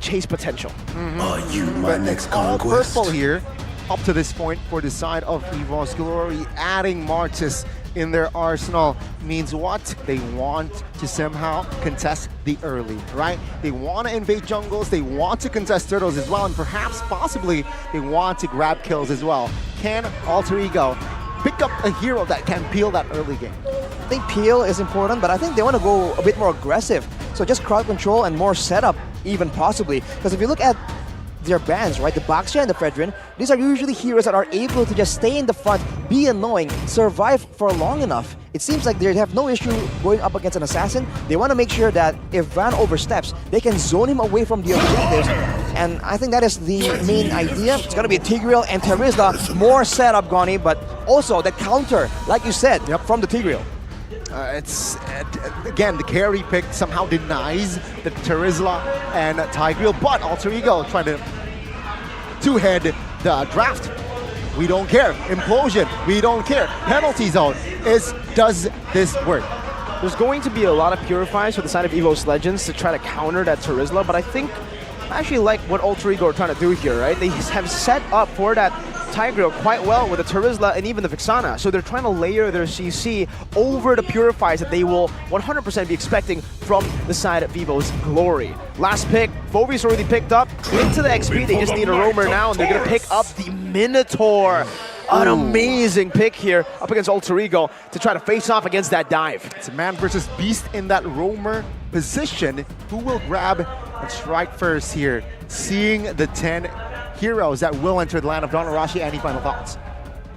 chase potential. Are you my next All conquest? purple here, up to this point for the side of Evos Glory. Adding Martis in their arsenal means what? They want to somehow contest the early, right? They want to invade jungles, they want to contest turtles as well, and perhaps, possibly, they want to grab kills as well. Can Alter Ego pick up a hero that can peel that early game? I think peel is important, but I think they want to go a bit more aggressive. So just crowd control and more setup, even possibly. Because if you look at their bans, right, the Baxia and the Fredrin, these are usually heroes that are able to just stay in the front, be annoying, survive for long enough. It seems like they have no issue going up against an assassin. They want to make sure that if Van oversteps, they can zone him away from the objectives. And I think that is the main idea. It's going to be Tigreal and Terizla, more setup, Goni, but also the counter, like you said, from the Tigreal. Again, the carry pick somehow denies the Terizla and Tigreal, but Alter Ego trying to two-head the draft. We don't care. Implosion, we don't care. Penalty zone, does this work? There's going to be a lot of purifiers for the side of Evos Legends to try to counter that Terizla, but I actually like what Alter Ego are trying to do here, right? They have set up for that Tigreal quite well with the Terizla and even the Vixana. So they're trying to layer their CC over the purifiers that they will 100% be expecting from the side of Evos Glory. Last pick, Phove's already picked up. Into the XP, they just need a roamer now, and they're going to pick up the Minotaur. An amazing pick here up against Alter Ego to try to face off against that dive. It's a man versus beast in that roamer position. Who will grab and strike first here? Seeing the 10 heroes that will enter the land of Dawn. Arashi, any final thoughts?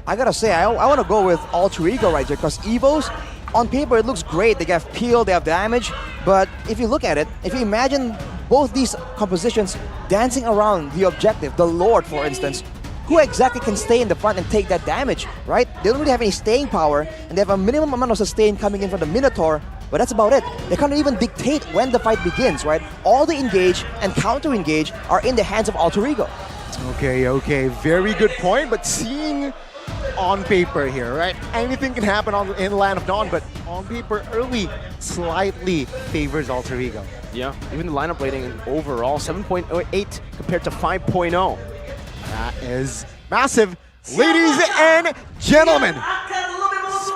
I gotta say, I want to go with Alter Ego right here, because Evos, on paper, it looks great. They have peel, they have damage, but if you look at it, if you imagine both these compositions dancing around the objective, the Lord, for instance, who exactly can stay in the front and take that damage, right? They don't really have any staying power, and they have a minimum amount of sustain coming in from the Minotaur, but that's about it. They can't even dictate when the fight begins, right? All the engage and counter-engage are in the hands of Alter Ego. Okay, very good point, but seeing on paper here, right? Anything can happen in the Land of Dawn, but on paper, early slightly favors Alter Ego. Yeah, even the lineup rating overall, 7.8 compared to 5.0. That is massive. Ladies and gentlemen,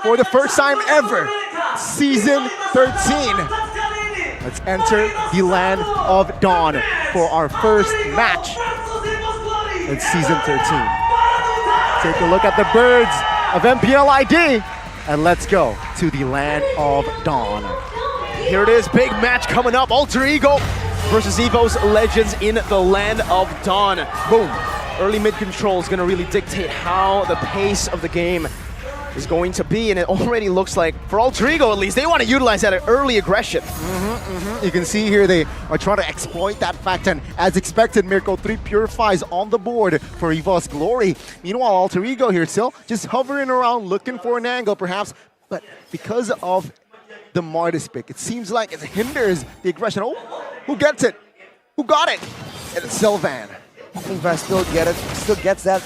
for the first time ever, Season 13. Let's enter the Land of Dawn for our first match. It's Season 13. Take a look at the birds of MPL ID, and let's go to the Land of Dawn. Here it is, big match coming up. Alter Ego versus Evos Legends in the Land of Dawn. Boom. Early mid control is going to really dictate how the pace of the game is going to be, and it already looks like, for Alter Ego at least, they want to utilize that early aggression. You can see here they are trying to exploit that fact, and as expected, Miracle 3 purifies on the board for Evos Glory. Meanwhile, Alter Ego here still just hovering around looking for an angle perhaps, but because of the Martis pick, it seems like it hinders the aggression. Oh, who gets it? Who got it? And it's Sylvan. I think Van still gets that,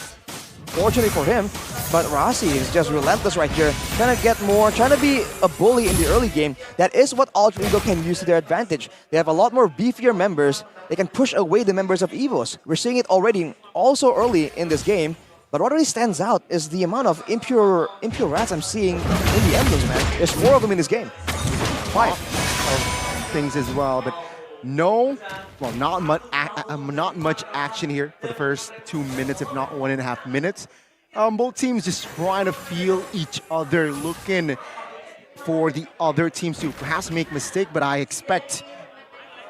fortunately for him, but Rossi is just relentless right here, trying to get more, trying to be a bully in the early game. That is what Alter Ego can use to their advantage. They have a lot more beefier members. They can push away the members of Evos. We're seeing it already also early in this game, but what really stands out is the amount of impure rats I'm seeing in the emblems, man. There's 4 of them in this game. 5 of things as well, but not much action here for the first 2 minutes, if not 1.5 minutes. Both teams just trying to feel each other, looking for the other teams to perhaps make mistake, but I expect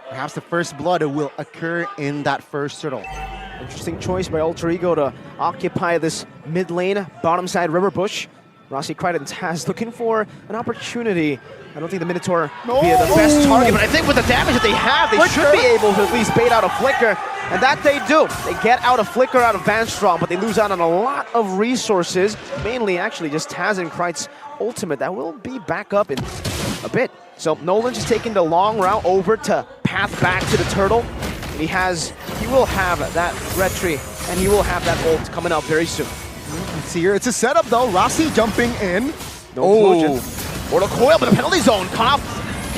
perhaps the first blood will occur in that first turtle. Interesting choice by Alter Ego to occupy this mid lane, bottom side river bush. Rossi Crichton has looking for an opportunity. I don't think the Minotaur will be the best target, but I think with the damage that they have, they should be able to at least bait out a flicker. And that they do. They get out a flicker out of Vanstrom, but they lose out on a lot of resources. Mainly, actually, just Taz and Kright's ultimate. That will be back up in a bit. So Nolan just taking the long route over to path back to the turtle. He will have that retry, and he will have that ult coming up very soon. See here, it's a setup though. Rossi jumping in. No explosion. Or the coil, but a penalty zone. Caught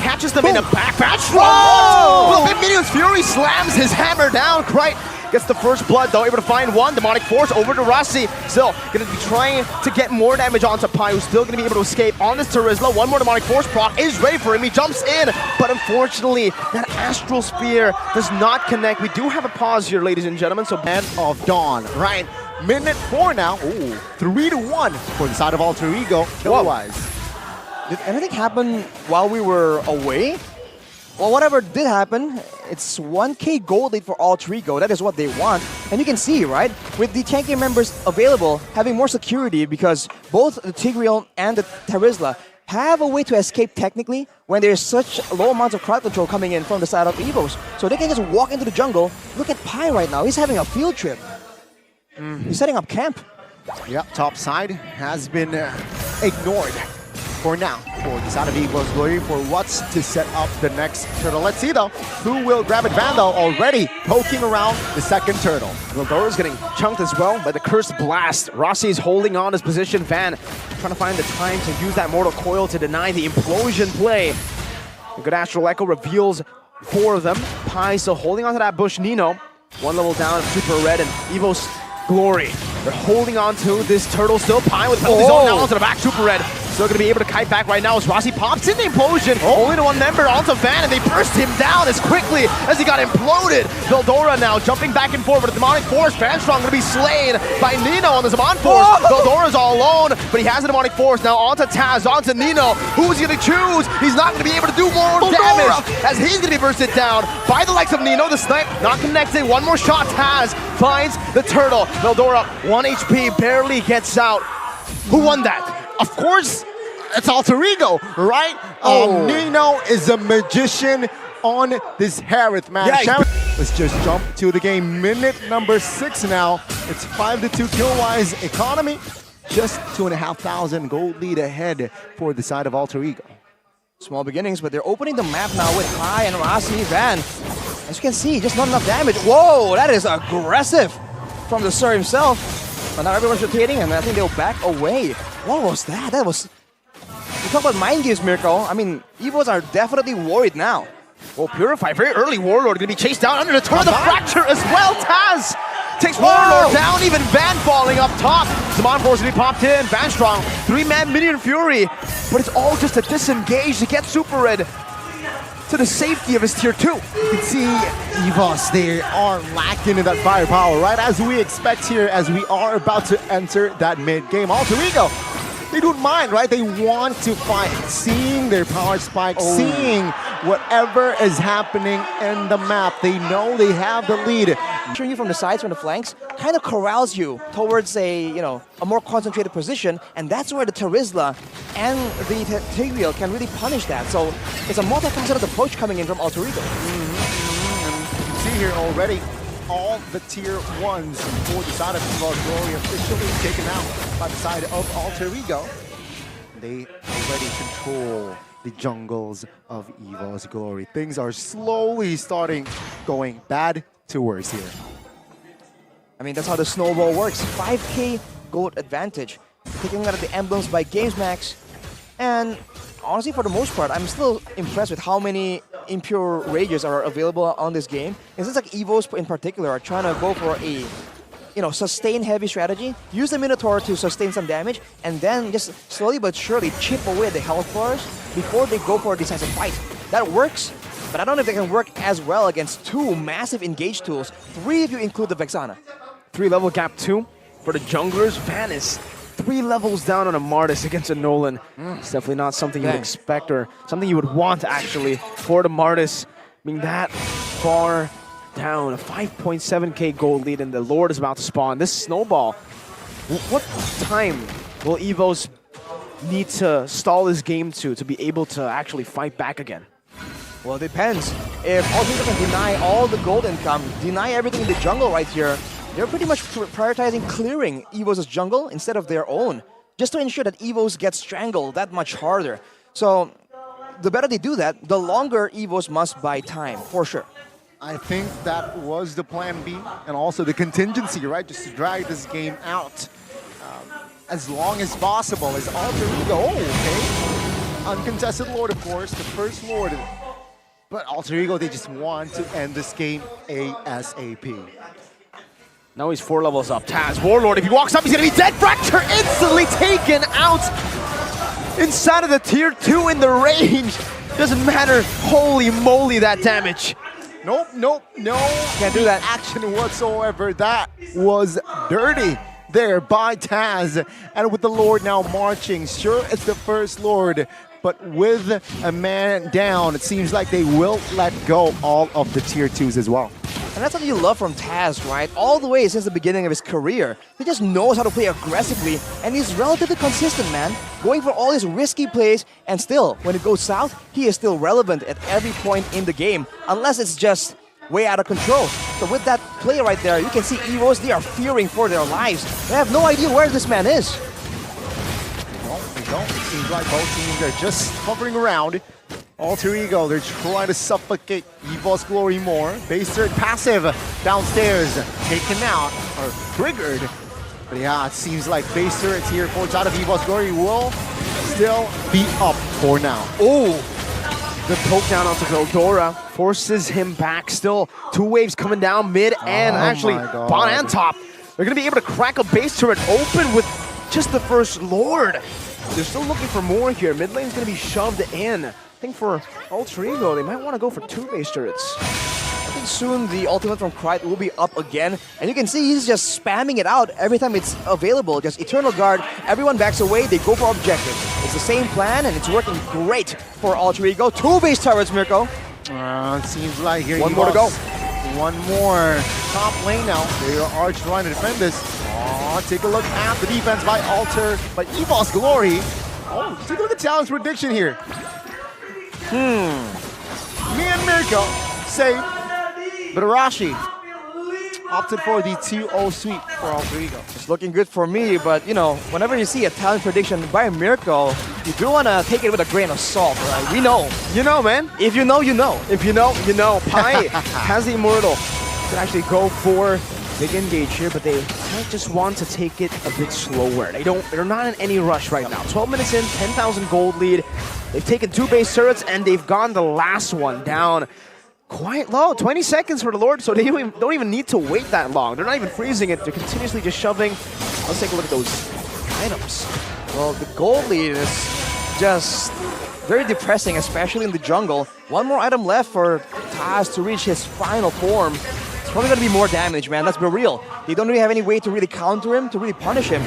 catches them in a back patch. Oh! Well, Minion's Fury slams his hammer down. Krite gets the first blood, though, able to find one. Demonic Force over to Rossi. Still going to be trying to get more damage onto Pai, who's still going to be able to escape on this Terizla. One more Demonic Force proc is ready for him. He jumps in, but unfortunately, that Astral Spear does not connect. We do have a pause here, ladies and gentlemen. So, End of Dawn, right? Minute 4 now. Ooh, 3-1 for the side of Alter Ego, kill-wise. Did anything happen while we were away? Well, whatever did happen, it's 1k gold lead for Alter Ego. That is what they want. And you can see, right, with the 10k members available, having more security because both the Tigreal and the Terizla have a way to escape technically when there's such low amounts of crowd control coming in from the side of Evos. So they can just walk into the jungle. Look at Pai right now. He's having a field trip. He's setting up camp. Yep, top side has been ignored for now for the side of Evos Glory for what's to set up the next turtle. Let's see though, who will grab it? Vandal already poking around the second turtle. Veldora's getting chunked as well by the Cursed Blast. Rossi is holding on his position. Van trying to find the time to use that Mortal Coil to deny the implosion play. A good Astral Echo reveals 4 of them. Pai still holding onto that bush. Nino, 1 level down of Super Red, and Evos Glory. They're holding on to this turtle still. Pai with penalties on now onto the back. Super Red still going to be able to kite back right now as Rossi pops in the implosion. Only to 1 member onto Van, and they burst him down as quickly as he got imploded. Veldora now jumping back and forth with a Demonic Force. Vanstrong going to be slain by Nino on the Zaman Force. Veldora's all alone, but he has a Demonic Force now onto Taz, onto Nino. Who's he going to choose? He's not going to be able to do more damage as he's going to be bursted down by the likes of Nino. The snipe not connected. 1 more shot. Taz finds the turtle. Veldora, 1 HP, barely gets out. Who won that? Of course, it's Alter Ego, right? Nino is a magician on this Harith, man. Yeah, Let's just jump to the game. Minute number 6 now. It's 5-2 kill-wise economy. Just 2,500 gold lead ahead for the side of Alter Ego. Small beginnings, but they're opening the map now with Pai and Rossi. Van, as you can see, just not enough damage. Whoa, that is aggressive from the Sir himself. But now everyone's rotating, and I think they'll back away. What was that? That was... You talk about mind games, Mirko. I mean, Evos are definitely worried now. Well, Purify, very early Warlord going to be chased down under the turret. The Fracture as well. Taz takes Warlord down, even Van falling up top. Zaman Force going to be popped in. Van Strong, 3-man Minion Fury. But it's all just a disengage to get Super Red to the safety of his tier 2. You can see Evos, they are lacking in that firepower, right? As we expect here, as we are about to enter that mid-game. Alter Ego, they don't mind, right? They want to fight, seeing their power spike, seeing whatever is happening in the map. They know they have the lead. Shooting you from the sides, from the flanks, kind of corrals you towards a more concentrated position, and that's where the Terizla and the Tigreal can really punish that. So it's a multifaceted approach coming in from Alter Ego. And you can see here already, all the tier 1s for the side of Evos Glory officially taken out by the side of Alter Ego. They already control the jungles of Evos Glory. Things are slowly going bad to worse here. I mean, that's how the snowball works. 5k gold advantage. Taking out of the emblems by Games Max. And honestly, for the most part, I'm still impressed with how many impure rages are available on this game. It seems like Evos in particular are trying to go for a sustain heavy strategy, use the Minotaur to sustain some damage, and then just slowly but surely chip away the health bars before they go for a decisive fight. That works, but I don't know if they can work as well against 2 massive engage tools, 3 if you include the Vexana. 3-level gap 2 for the junglers. Van is 3 levels down on a Martis against a Nolan. It's definitely not something you would expect or something you would want, actually, for the Martis being that far down. A 5.7k gold lead, and the Lord is about to spawn. This snowball, what time will Evos need to stall this game to be able to actually fight back again? Well, it depends. If Alter Ego can deny all the gold income, deny everything in the jungle right here, they're pretty much prioritizing clearing Evos' jungle instead of their own, just to ensure that Evos get strangled that much harder. So, the better they do that, the longer Evos must buy time, for sure. I think that was the plan B, and also the contingency, right? Just to drag this game out as long as possible. As Alter Ego, okay. uncontested Lord, of course, the first Lord. But Alter Ego, they just want to end this game ASAP. Now he's 4 levels up. Taz, Warlord, if he walks up, he's gonna be dead. Fracture instantly taken out inside of the tier 2 in the range. Doesn't matter. Holy moly, that damage. Nope, no Can't do that. action whatsoever. That was dirty there by Taz. And with the Lord now marching, sure, it's the first Lord, but with a man down, it seems like they will let go all of the tier 2s as well. And that's what you love from Taz, right? All the way since the beginning of his career. He just knows how to play aggressively, and he's relatively consistent, man. Going for all these risky plays, and still, when it goes south, he is still relevant at every point in the game, unless it's just way out of control. So with that play right there, you can see Evos, they are fearing for their lives. They have no idea where this man is. Well, they don't. It seems like both teams are just hovering around. Alter Ego, they're trying to suffocate Evos Glory more. Base third passive downstairs, taken out, or triggered. But yeah, it seems like base turrets here, 4 out of Evos Glory will still be up for now. Oh, the poke down onto Veldora forces him back. Still 2 waves coming down mid and actually my God. bottom and top. They're gonna be able to crack a base turret open with just the first Lord. They're still looking for more here. Mid lane's gonna be shoved in. I think for Alter Ego, they might want to go for 2 base turrets. I think soon the ultimate from Krite will be up again, and you can see he's just spamming it out every time it's available. Just Eternal Guard, everyone backs away, they go for objectives. It's the same plan, and it's working great for Alter Ego. 2 base turrets, Mirko. It seems like here One more to go. One more. Top lane now. They are trying to defend this. Take a look at the defense by Alter, but Evos Glory. Oh, take a look at Talon's prediction here. Me and Mirko say, but Arashi opted for the 2-0 sweep for Alter Ego. It's looking good for me, but you know, whenever you see a talent prediction by Mirko, you do want to take it with a grain of salt, right? We know. You know, man. If you know, you know. If you know, you know. Pi has the Immortal. Could actually go for big engage here, but they might just want to take it a bit slower. They're not in any rush right now. 12 minutes in, 10,000 gold lead. They've taken 2 base turrets and they've gone the last one down quite low. 20 seconds for the Lord, so they don't even need to wait that long. They're not even freezing it. They're continuously just shoving. Let's take a look at those items. Well, the gold lead is just very depressing, especially in the jungle. 1 more item left for Taz to reach his final form. It's probably going to be more damage, man. Let's be real. They don't really have any way to really counter him, to really punish him.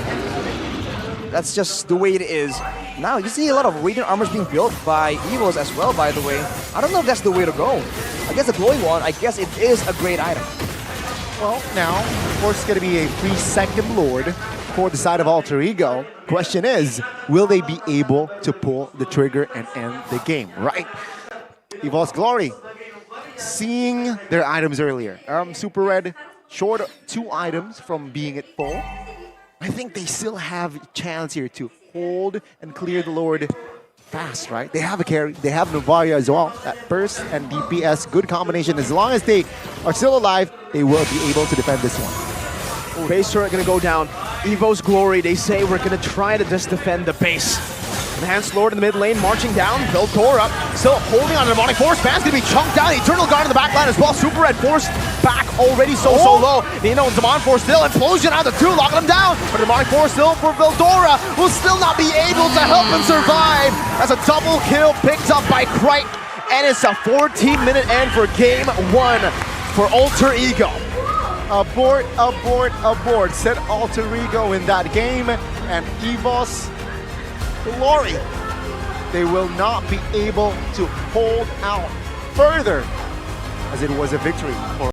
That's just the way it is. Now, you see a lot of Radiant armors being built by Evos as well, by the way. I don't know if that's the way to go. I guess the glowing one, I guess it is a great item. Well, now, of course, it's going to be a free second Lord for the side of Alter Ego. Question is, will they be able to pull the trigger and end the game, right? Evos Glory, seeing their items earlier. Super Red, short 2 items from being at full. I think they still have a chance here to hold and clear the Lord fast, right? They have a carry, they have Novaria as well. That burst and DPS, good combination. As long as they are still alive, they will be able to defend this one. Base turret gonna go down. Evos Glory, they say we're gonna try to just defend the base. Enhanced Lord in the mid lane, marching down. Veldora still holding on to the Demonic Force. Man's gonna be chunked down. Eternal Guard in the back line as well. Super Red forced back already so low. Nino and Demonic Force still. Implosion out of the 2, locking them down. But Demonic Force still for Veldora will still not be able to help him survive. As a double kill picked up by Krite. And it's a 14-minute end for game 1 for Alter Ego. Abort, abort, abort. Said Alter Ego in that game. And Evos Glory, they will not be able to hold out further, as it was a victory for